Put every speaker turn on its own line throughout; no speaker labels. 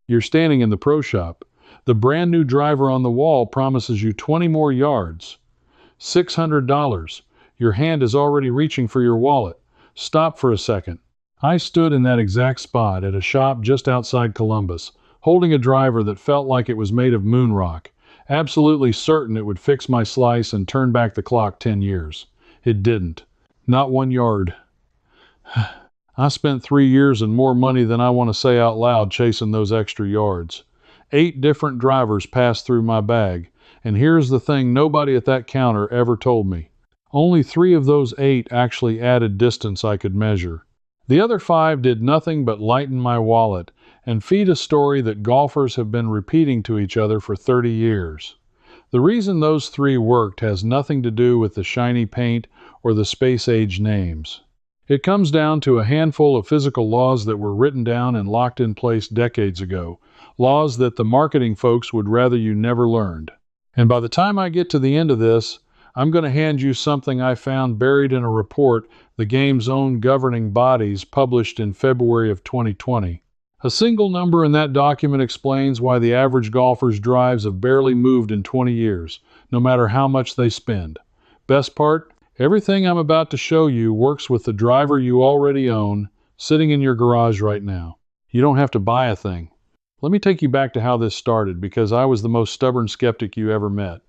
You're standing in the pro shop. The brand new driver on the wall promises you 20 more yards. $600. Your hand is already reaching for your wallet. Stop for a second. I stood in that exact spot at a shop just outside Columbus, holding a driver that felt like it was made of moon rock, absolutely certain it would fix my slice and turn back the clock 10 years. It didn't. Not 1 yard. I spent 3 years and more money than I want to say out loud chasing those extra yards. 8 different drivers passed through my bag, and here's the thing nobody at that counter ever told me. Only 3 of those 8 actually added distance I could measure. The other 5 did nothing but lighten my wallet and feed a story that golfers have been repeating to each other for 30 years. The reason those 3 worked has nothing to do with the shiny paint or the space-age names. It comes down to a handful of physical laws that were written down and locked in place decades ago, laws that the marketing folks would rather you never learned. And by the time I get to the end of this, I'm going to hand you something I found buried in a report the game's own governing bodies published in February of 2020. A single number in that document explains why the average golfer's drives have barely moved in 20 years, no matter how much they spend. Best part? Everything I'm about to show you works with the driver you already own, sitting in your garage right now. You don't have to buy a thing. Let me take you back to how this started, because I was the most stubborn skeptic you ever met.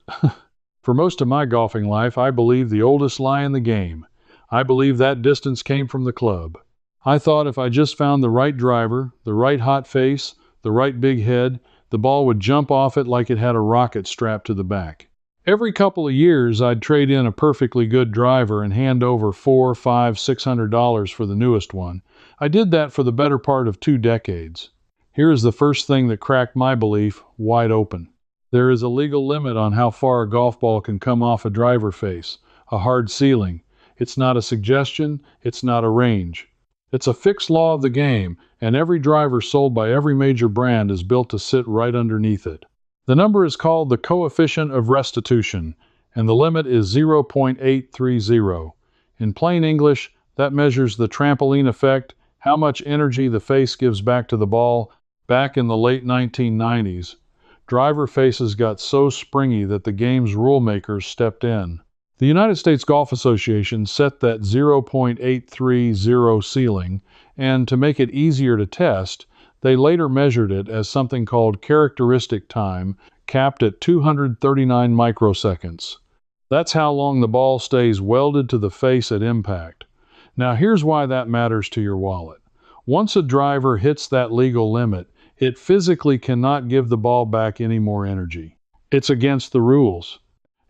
For most of my golfing life, I believed the oldest lie in the game. I believed that distance came from the club. I thought if I just found the right driver, the right hot face, the right big head, the ball would jump off it like it had a rocket strapped to the back. Every couple of years, I'd trade in a perfectly good driver and hand over $400, $500, $600 for the newest one. I did that for the better part of 2 decades. Here is the first thing that cracked my belief wide open. There is a legal limit on how far a golf ball can come off a driver face, a hard ceiling. It's not a suggestion, it's not a range. It's a fixed law of the game, and every driver sold by every major brand is built to sit right underneath it. The number is called the coefficient of restitution, and the limit is 0.830. In plain English, that measures the trampoline effect, how much energy the face gives back to the ball. Back in the late 1990s, driver faces got so springy that the game's rule makers stepped in. The United States Golf Association set that 0.830 ceiling, and to make it easier to test, they later measured it as something called characteristic time, capped at 239 microseconds. That's how long the ball stays welded to the face at impact. Now here's why that matters to your wallet. Once a driver hits that legal limit, it physically cannot give the ball back any more energy. It's against the rules.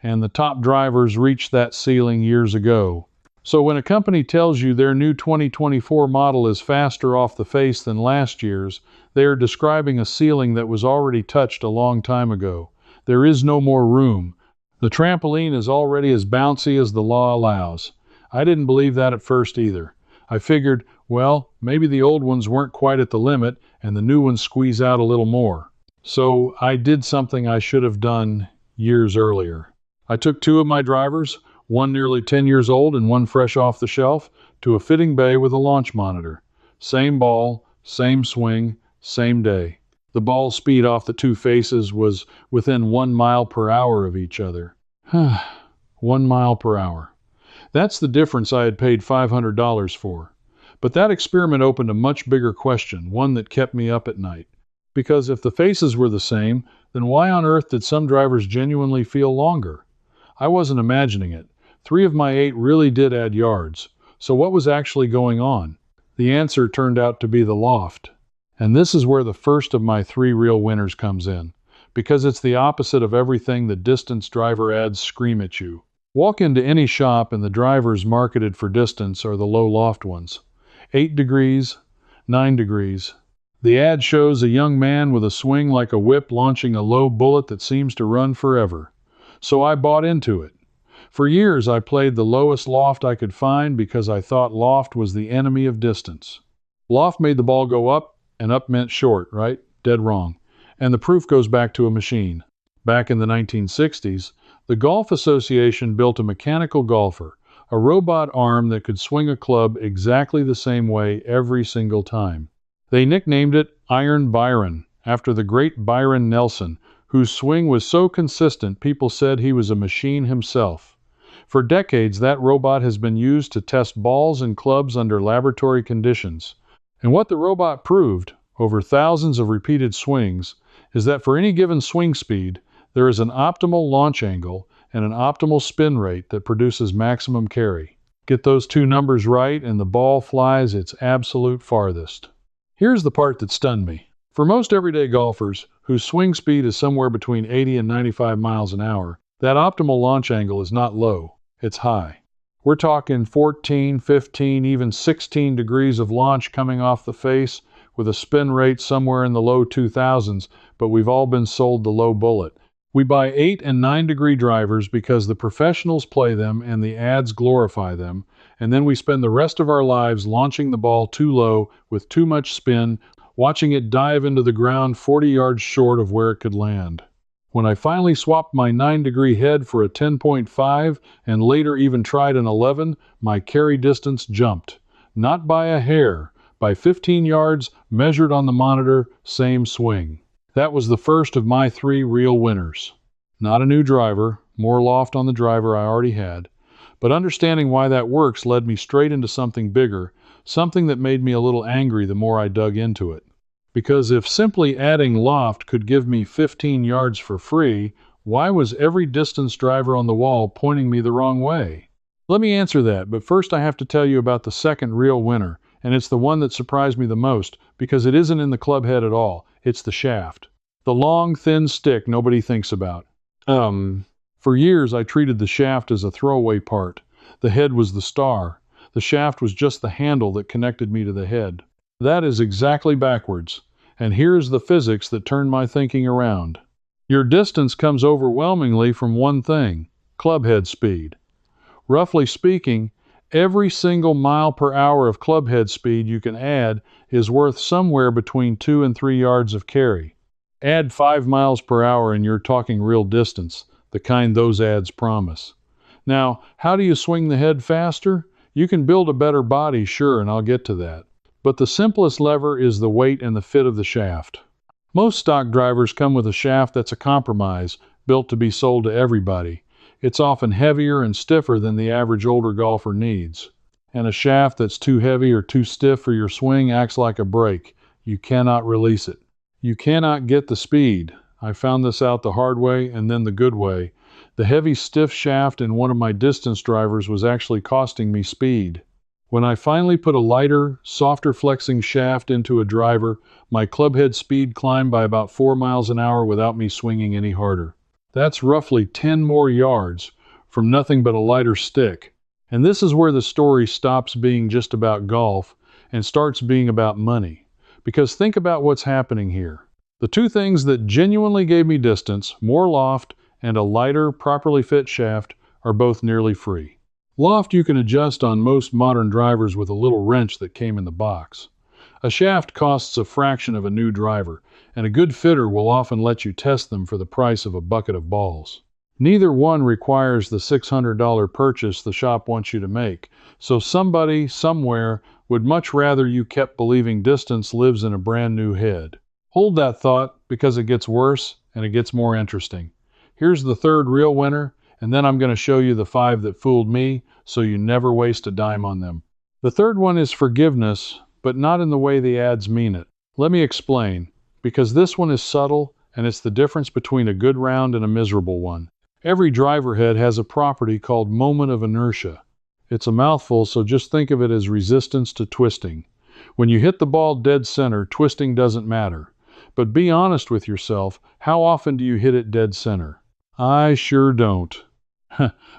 And the top drivers reached that ceiling years ago. So when a company tells you their new 2024 model is faster off the face than last year's, they are describing a ceiling that was already touched a long time ago. There is no more room. The trampoline is already as bouncy as the law allows. I didn't believe that at first either. I figured, well, maybe the old ones weren't quite at the limit and the new ones squeeze out a little more. So I did something I should have done years earlier. I took 2 of my drivers, one nearly 10 years old and one fresh off the shelf, to a fitting bay with a launch monitor. Same ball, same swing, same day. The ball speed off the 2 faces was within 1 mile per hour of each other. 1 mile per hour. That's the difference I had paid $500 for. But that experiment opened a much bigger question, one that kept me up at night. Because if the faces were the same, then why on earth did some drivers genuinely feel longer? I wasn't imagining it. 3 of my 8 really did add yards. So what was actually going on? The answer turned out to be the loft. And this is where the first of my 3 real winners comes in. Because it's the opposite of everything the distance driver ads scream at you. Walk into any shop and the drivers marketed for distance are the low loft ones. 8 degrees, 9 degrees. The ad shows a young man with a swing like a whip launching a low bullet that seems to run forever. So I bought into it. For years I played the lowest loft I could find because I thought loft was the enemy of distance. Loft made the ball go up, and up meant short, right? Dead wrong. And the proof goes back to a machine. Back in the 1960s, the Golf Association built a mechanical golfer, a robot arm that could swing a club exactly the same way every single time. They nicknamed it Iron Byron, after the great Byron Nelson, whose swing was so consistent people said he was a machine himself. For decades, that robot has been used to test balls and clubs under laboratory conditions. And what the robot proved, over thousands of repeated swings, is that for any given swing speed, there is an optimal launch angle and an optimal spin rate that produces maximum carry. Get those two numbers right and the ball flies its absolute farthest. Here's the part that stunned me. For most everyday golfers, whose swing speed is somewhere between 80 and 95 miles an hour, that optimal launch angle is not low, it's high. We're talking 14, 15, even 16 degrees of launch coming off the face with a spin rate somewhere in the low 2000s, but we've all been sold the low bullet. We buy 8 and 9 degree drivers because the professionals play them and the ads glorify them, and then we spend the rest of our lives launching the ball too low with too much spin, watching it dive into the ground 40 yards short of where it could land. When I finally swapped my 9 degree head for a 10.5 and later even tried an 11, my carry distance jumped. Not by a hair, by 15 yards measured on the monitor, same swing. That was the first of my 3 real winners. Not a new driver, more loft on the driver I already had, but understanding why that works led me straight into something bigger, something that made me a little angry the more I dug into it. Because if simply adding loft could give me 15 yards for free, why was every distance driver on the wall pointing me the wrong way? Let me answer that, but first I have to tell you about the second real winner, and it's the one that surprised me the most, because it isn't in the club head at all, it's the shaft. The long, thin stick nobody thinks about. For years I treated the shaft as a throwaway part. The head was the star. The shaft was just the handle that connected me to the head. That is exactly backwards. And here's the physics that turned my thinking around. Your distance comes overwhelmingly from one thing, club head speed. Roughly speaking, every single mile per hour of club head speed you can add is worth somewhere between 2 and 3 yards of carry. Add 5 miles per hour and you're talking real distance, the kind those ads promise. Now, how do you swing the head faster? You can build a better body, sure, and I'll get to that. But the simplest lever is the weight and the fit of the shaft. Most stock drivers come with a shaft that's a compromise, built to be sold to everybody. It's often heavier and stiffer than the average older golfer needs. And a shaft that's too heavy or too stiff for your swing acts like a brake. You cannot release it. You cannot get the speed. I found this out the hard way and then the good way. The heavy, stiff shaft in one of my distance drivers was actually costing me speed. When I finally put a lighter, softer flexing shaft into a driver, my clubhead speed climbed by about 4 miles an hour without me swinging any harder. That's roughly 10 more yards from nothing but a lighter stick. And this is where the story stops being just about golf and starts being about money. Because think about what's happening here. The two things that genuinely gave me distance, more loft and a lighter, properly fit shaft, are both nearly free. Loft you can adjust on most modern drivers with a little wrench that came in the box. A shaft costs a fraction of a new driver, and a good fitter will often let you test them for the price of a bucket of balls. Neither one requires the $600 purchase the shop wants you to make, so somebody, somewhere, would much rather you kept believing distance lives in a brand new head. Hold that thought, because it gets worse and it gets more interesting. Here's the third real winner, and then I'm going to show you the 5 that fooled me, so you never waste a dime on them. The third one is forgiveness, but not in the way the ads mean it. Let me explain, because this one is subtle, and it's the difference between a good round and a miserable one. Every driver head has a property called moment of inertia. It's a mouthful, so just think of it as resistance to twisting. When you hit the ball dead center, twisting doesn't matter. But be honest with yourself, how often do you hit it dead center? I sure don't.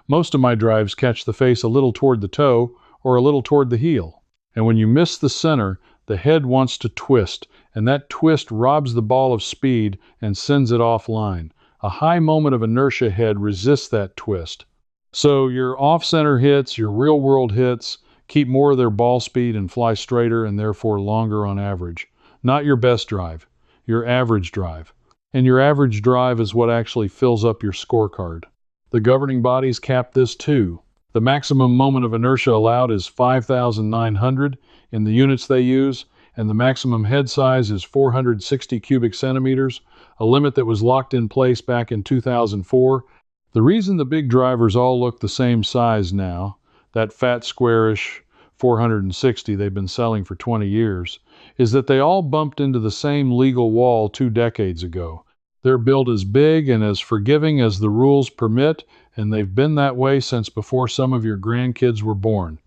Most of my drives catch the face a little toward the toe or a little toward the heel. And when you miss the center, the head wants to twist, and that twist robs the ball of speed and sends it offline. A high moment of inertia head resists that twist. So your off-center hits, your real-world hits, keep more of their ball speed and fly straighter and therefore longer on average. Not your best drive, your average drive. And your average drive is what actually fills up your scorecard. The governing bodies cap this too. The maximum moment of inertia allowed is 5,900 in the units they use, and the maximum head size is 460 cubic centimeters, a limit that was locked in place back in 2004. The reason the big drivers all look the same size now, that fat squarish 460 they've been selling for 20 years, is that they all bumped into the same legal wall 2 decades ago. They're built as big and as forgiving as the rules permit, and they've been that way since before some of your grandkids were born.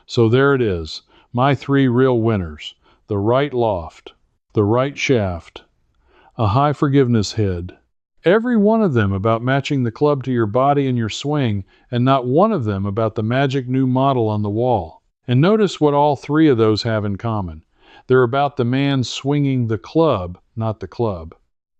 So there it is, my 3 real winners: the right loft, the right shaft, a high forgiveness head. Every one of them about matching the club to your body and your swing, and not one of them about the magic new model on the wall. And notice what all 3 of those have in common. They're about the man swinging the club, not the club.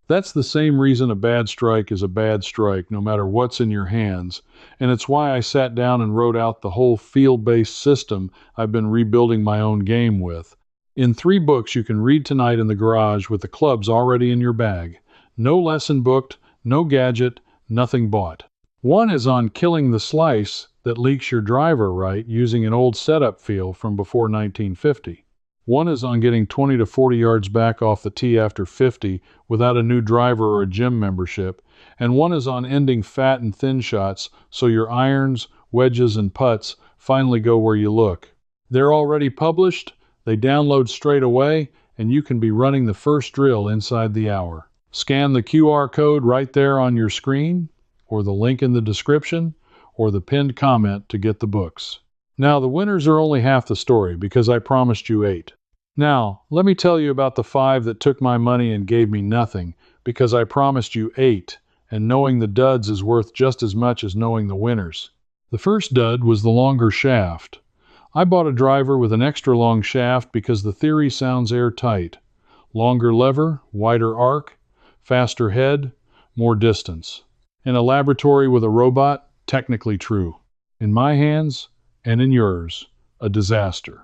That's the same reason a bad strike is a bad strike, no matter what's in your hands, and it's why I sat down and wrote out the whole field-based system I've been rebuilding my own game with. In 3 books you can read tonight in the garage with the clubs already in your bag. No lesson booked, no gadget, nothing bought. One is on killing the slice that leaks your driver right using an old setup feel from before 1950. One is on getting 20 to 40 yards back off the tee after 50 without a new driver or a gym membership, and one is on ending fat and thin shots so your irons, wedges, and putts finally go where you look. They're already published, they download straight away, and you can be running the first drill inside the hour. Scan the QR code right there on your screen, or the link in the description, or the pinned comment to get the books. Now, the winners are only half the story because I promised you 8. Now, let me tell you about the 5 that took my money and gave me nothing because I promised you 8, and knowing the duds is worth just as much as knowing the winners. The first dud was the longer shaft. I bought a driver with an extra long shaft because the theory sounds airtight. Longer lever, wider arc, faster head, more distance. In a laboratory with a robot, technically true. In my hands, and in yours, a disaster.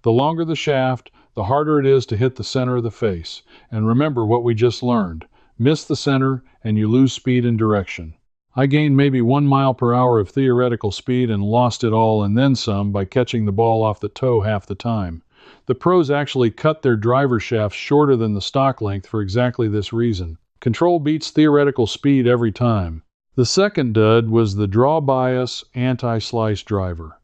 The longer the shaft, the harder it is to hit the center of the face. And remember what we just learned. Miss the center, and you lose speed and direction. I gained maybe 1 mile per hour of theoretical speed and lost it all and then some by catching the ball off the toe half the time. The pros actually cut their driver shafts shorter than the stock length for exactly this reason. Control beats theoretical speed every time. The second dud was the draw bias anti-slice driver.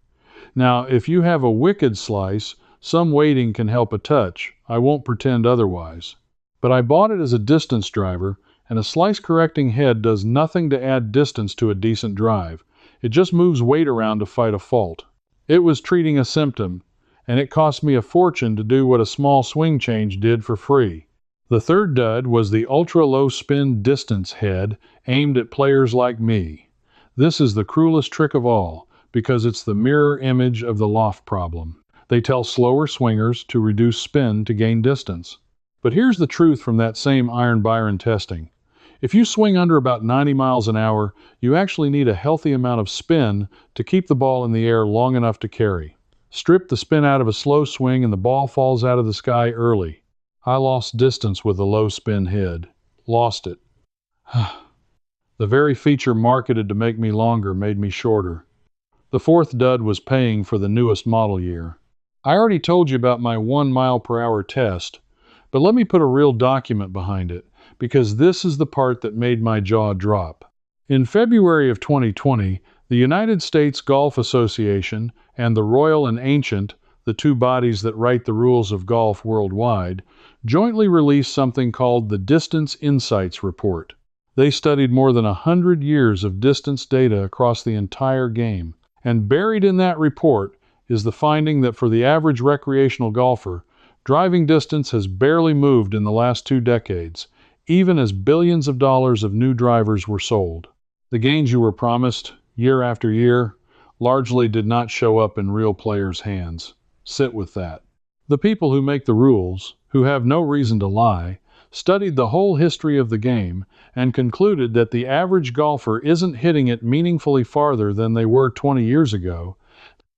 Now, if you have a wicked slice, some weighting can help a touch. I won't pretend otherwise. But I bought it as a distance driver, and a slice-correcting head does nothing to add distance to a decent drive. It just moves weight around to fight a fault. It was treating a symptom, and it cost me a fortune to do what a small swing change did for free. The third dud was the ultra-low spin distance head aimed at players like me. This is the cruelest trick of all, because it's the mirror image of the loft problem. They tell slower swingers to reduce spin to gain distance. But here's the truth from that same Iron Byron testing. If you swing under about 90 miles an hour, you actually need a healthy amount of spin to keep the ball in the air long enough to carry. Strip the spin out of a slow swing and the ball falls out of the sky early. I lost distance with a low spin head. Lost it. The very feature marketed to make me longer made me shorter. The fourth dud was paying for the newest model year. I already told you about my 1 mile per hour test, but let me put a real document behind it, because this is the part that made my jaw drop. In February of 2020, the United States Golf Association and the Royal and Ancient, the 2 bodies that write the rules of golf worldwide, jointly released something called the Distance Insights Report. They studied more than 100 years of distance data across the entire game, and buried in that report is the finding that for the average recreational golfer, driving distance has barely moved in the last 2 decades, even as billions of dollars of new drivers were sold. The gains you were promised, year after year, largely did not show up in real players' hands. Sit with that. The people who make the rules, who have no reason to lie, studied the whole history of the game and concluded that the average golfer isn't hitting it meaningfully farther than they were 20 years ago,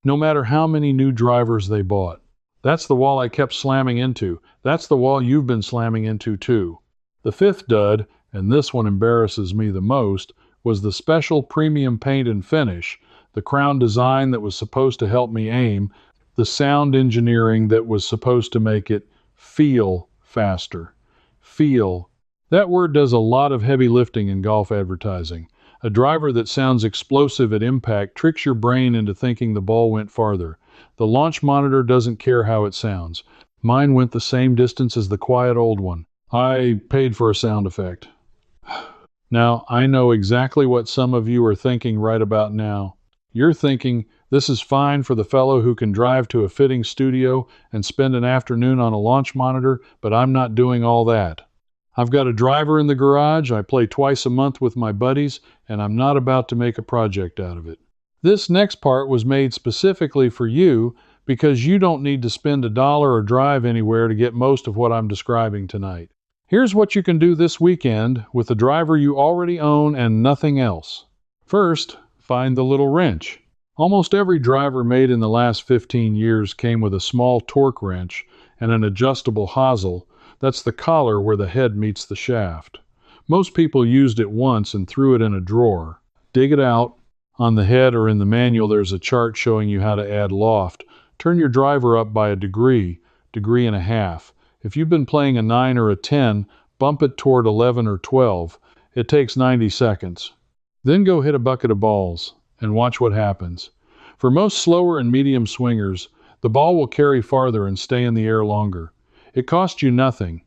no matter how many new drivers they bought. That's the wall I kept slamming into. That's the wall you've been slamming into too. The fifth dud, and this one embarrasses me the most, was the special premium paint and finish, the crown design that was supposed to help me aim, the sound engineering that was supposed to make it feel faster. Feel. That word does a lot of heavy lifting in golf advertising. A driver that sounds explosive at impact tricks your brain into thinking the ball went farther. The launch monitor doesn't care how it sounds. Mine went the same distance as the quiet old one. I paid for a sound effect. Now, I know exactly what some of you are thinking right about now. You're thinking, this is fine for the fellow who can drive to a fitting studio and spend an afternoon on a launch monitor, but I'm not doing all that. I've got a driver in the garage, I play twice a month with my buddies, and I'm not about to make a project out of it. This next part was made specifically for you because you don't need to spend $1 or drive anywhere to get most of what I'm describing tonight. Here's what you can do this weekend with the driver you already own and nothing else. First, find the little wrench. Almost every driver made in the last 15 years came with a small torque wrench and an adjustable hosel. That's the collar where the head meets the shaft. Most people used it once and threw it in a drawer. Dig it out. On the head or in the manual there's a chart showing you how to add loft. Turn your driver up by a degree and a half. If you've been playing a 9 or a 10, bump it toward 11 or 12. It takes 90 seconds. Then go hit a bucket of balls and watch what happens. For most slower and medium swingers, the ball will carry farther and stay in the air longer. It costs you nothing.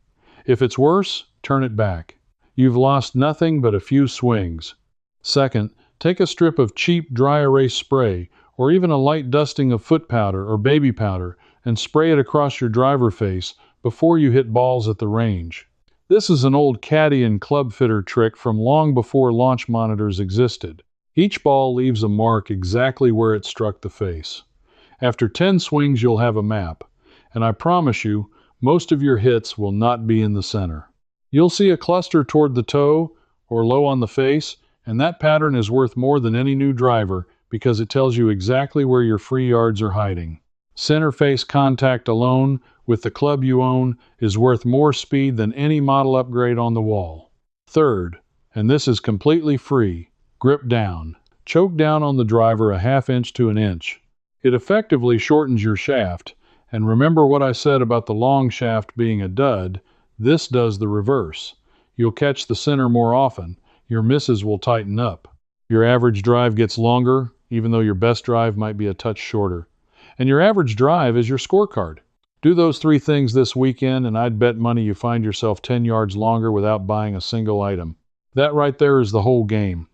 If it's worse, turn it back. You've lost nothing but a few swings. Second, take a strip of cheap dry erase spray or even a light dusting of foot powder or baby powder and spray it across your driver face before you hit balls at the range. This is an old caddy and club fitter trick from long before launch monitors existed. Each ball leaves a mark exactly where it struck the face. After 10 swings you'll have a map, and I promise you, most of your hits will not be in the center. You'll see a cluster toward the toe or low on the face, and that pattern is worth more than any new driver because it tells you exactly where your free yards are hiding. Center face contact alone with the club you own is worth more speed than any model upgrade on the wall. Third, and this is completely free, grip down. Choke down on the driver a ½ inch to an inch. It effectively shortens your shaft. And remember what I said about the long shaft being a dud, this does the reverse. You'll catch the center more often, your misses will tighten up. Your average drive gets longer, even though your best drive might be a touch shorter. And your average drive is your scorecard. Do those 3 things this weekend and I'd bet money you find yourself 10 yards longer without buying a single item. That right there is the whole game.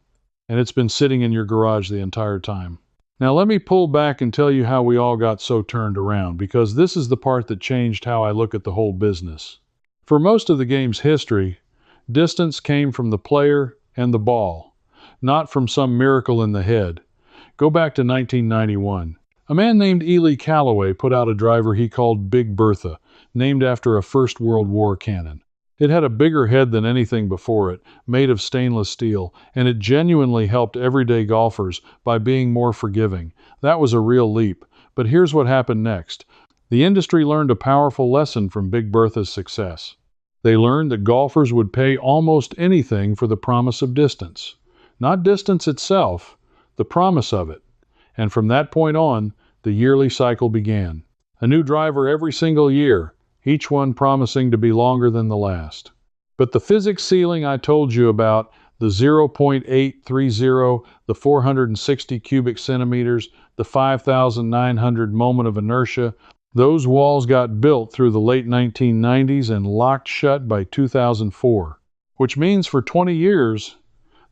And it's been sitting in your garage the entire time. Now let me pull back and tell you how we all got so turned around, because this is the part that changed how I look at the whole business. For most of the game's history, distance came from the player and the ball, not from some miracle in the head. Go back to 1991. A man named Ely Callaway put out a driver he called Big Bertha, named after a First World War cannon. It had a bigger head than anything before it, made of stainless steel, and it genuinely helped everyday golfers by being more forgiving. That was a real leap. But here's what happened next. The industry learned a powerful lesson from Big Bertha's success. They learned that golfers would pay almost anything for the promise of distance. Not distance itself, the promise of it. And from that point on, the yearly cycle began. A new driver every single year, each one promising to be longer than the last. But the physics ceiling I told you about, the 0.830, the 460 cubic centimeters, the 5,900 moment of inertia, those walls got built through the late 1990s and locked shut by 2004. Which means for 20 years,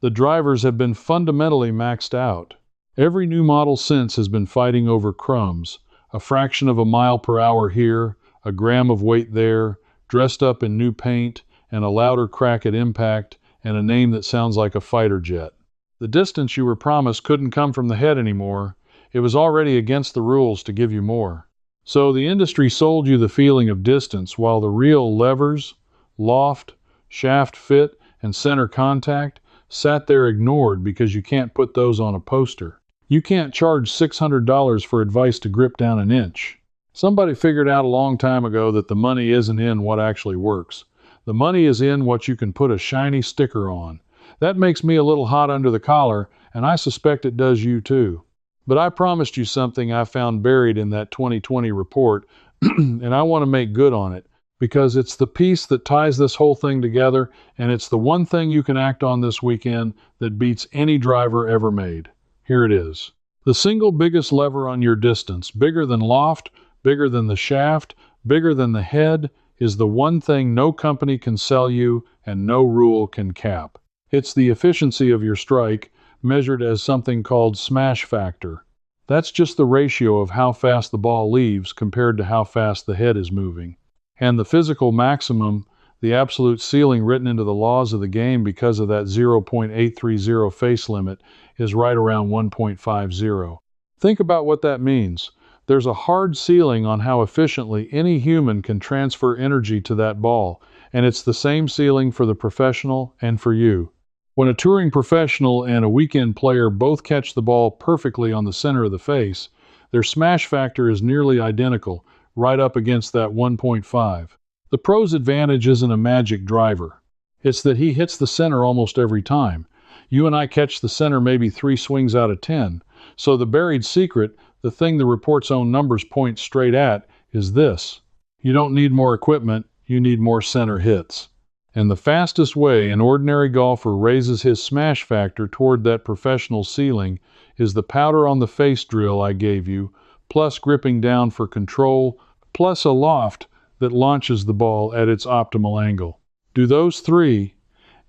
the drivers have been fundamentally maxed out. Every new model since has been fighting over crumbs, a fraction of a mile per hour here, a gram of weight there, dressed up in new paint, and a louder crack at impact, and a name that sounds like a fighter jet. The distance you were promised couldn't come from the head anymore. It was already against the rules to give you more. So the industry sold you the feeling of distance, while the real levers, loft, shaft fit, and center contact sat there ignored because you can't put those on a poster. You can't charge $600 for advice to grip down an inch. Somebody figured out a long time ago that the money isn't in what actually works. The money is in what you can put a shiny sticker on. That makes me a little hot under the collar, and I suspect it does you too. But I promised you something I found buried in that 2020 report, and I want to make good on it. because it's the piece that ties this whole thing together, and it's the one thing you can act on this weekend that beats any driver ever made. Here it is. The single biggest lever on your distance, bigger than loft, bigger than the shaft, bigger than the head, is the one thing no company can sell you and no rule can cap. It's the efficiency of your strike, measured as something called smash factor. That's just the ratio of how fast the ball leaves compared to how fast the head is moving. And the physical maximum, the absolute ceiling written into the laws of the game because of that 0.830 face limit, is right around 1.50. Think about what that means. There's a hard ceiling on how efficiently any human can transfer energy to that ball, and it's the same ceiling for the professional and for you. When a touring professional and a weekend player both catch the ball perfectly on the center of the face, their smash factor is nearly identical, right up against that 1.5. The pro's advantage isn't a magic driver. It's that he hits the center almost every time. You and I catch the center maybe 3 swings out of 10. So the buried secret, the thing the report's own numbers point straight at, is this. You don't need more equipment, you need more center hits. And the fastest way an ordinary golfer raises his smash factor toward that professional ceiling is the powder on the face drill I gave you, plus gripping down for control, plus a loft that launches the ball at its optimal angle. Do those 3,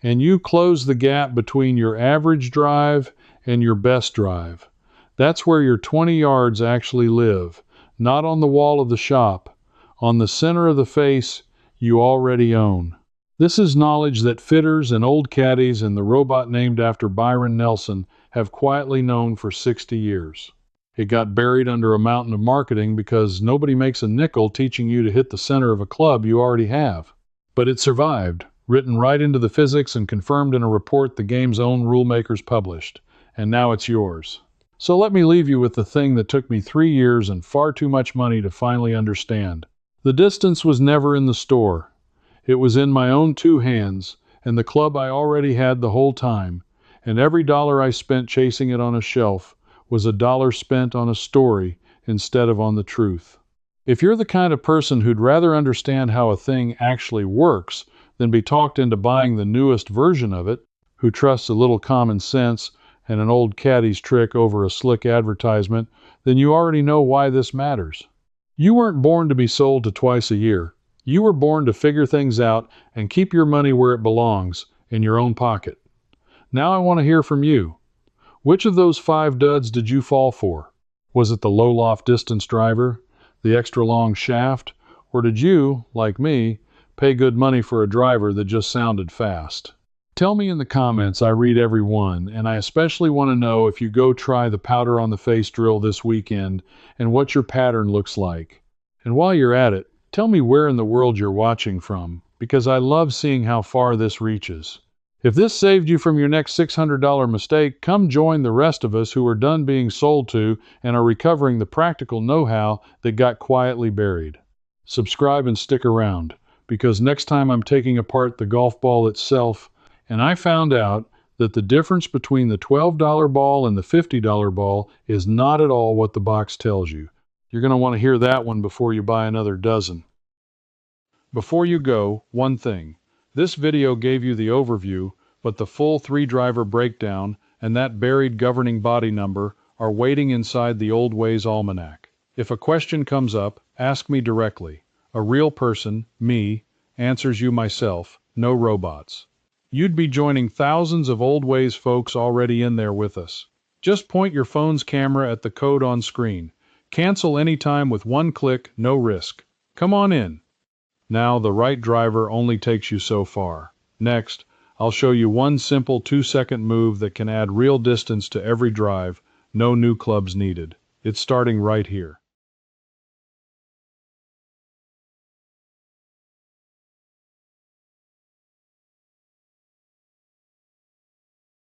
and you close the gap between your average drive and your best drive. That's where your 20 yards actually live, not on the wall of the shop, on the center of the face you already own. This is knowledge that fitters and old caddies and the robot named after Byron Nelson have quietly known for 60 years. It got buried under a mountain of marketing because nobody makes a nickel teaching you to hit the center of a club you already have. But it survived, written right into the physics and confirmed in a report the game's own rule makers published. And now it's yours. So let me leave you with the thing that took me 3 years and far too much money to finally understand. The distance was never in the store. It was in my own 2 hands, and the club I already had the whole time, and every dollar I spent chasing it on a shelf was a dollar spent on a story instead of on the truth. If you're the kind of person who'd rather understand how a thing actually works than be talked into buying the newest version of it, who trusts a little common sense and an old caddy's trick over a slick advertisement, then you already know why this matters. You weren't born to be sold to twice a year. You were born to figure things out and keep your money where it belongs, in your own pocket. Now I want to hear from you. Which of those 5 duds did you fall for? Was it the low loft distance driver, the extra long shaft, or did you, like me, pay good money for a driver that just sounded fast? Tell me in the comments. I read every one, and I especially want to know if you go try the powder on the face drill this weekend and what your pattern looks like. And while you're at it, tell me where in the world you're watching from, because I love seeing how far this reaches. If this saved you from your next $600 mistake, come join the rest of us who are done being sold to and are recovering the practical know-how that got quietly buried. Subscribe and stick around, because next time I'm taking apart the golf ball itself, and I found out that the difference between the $12 ball and the $50 ball is not at all what the box tells you. You're going to want to hear that one before you buy another dozen. Before you go, one thing. This video gave you the overview, but the full 3-driver breakdown and that buried governing body number are waiting inside the Old Ways Almanac. If a question comes up, ask me directly. A real person, me, answers you myself, no robots. You'd be joining thousands of Old Ways folks already in there with us. Just point your phone's camera at the code on screen. Cancel anytime with 1 click, no risk. Come on in. Now, the right driver only takes you so far. Next, I'll show you one simple 2-second move that can add real distance to every drive, no new clubs needed. It's starting right here.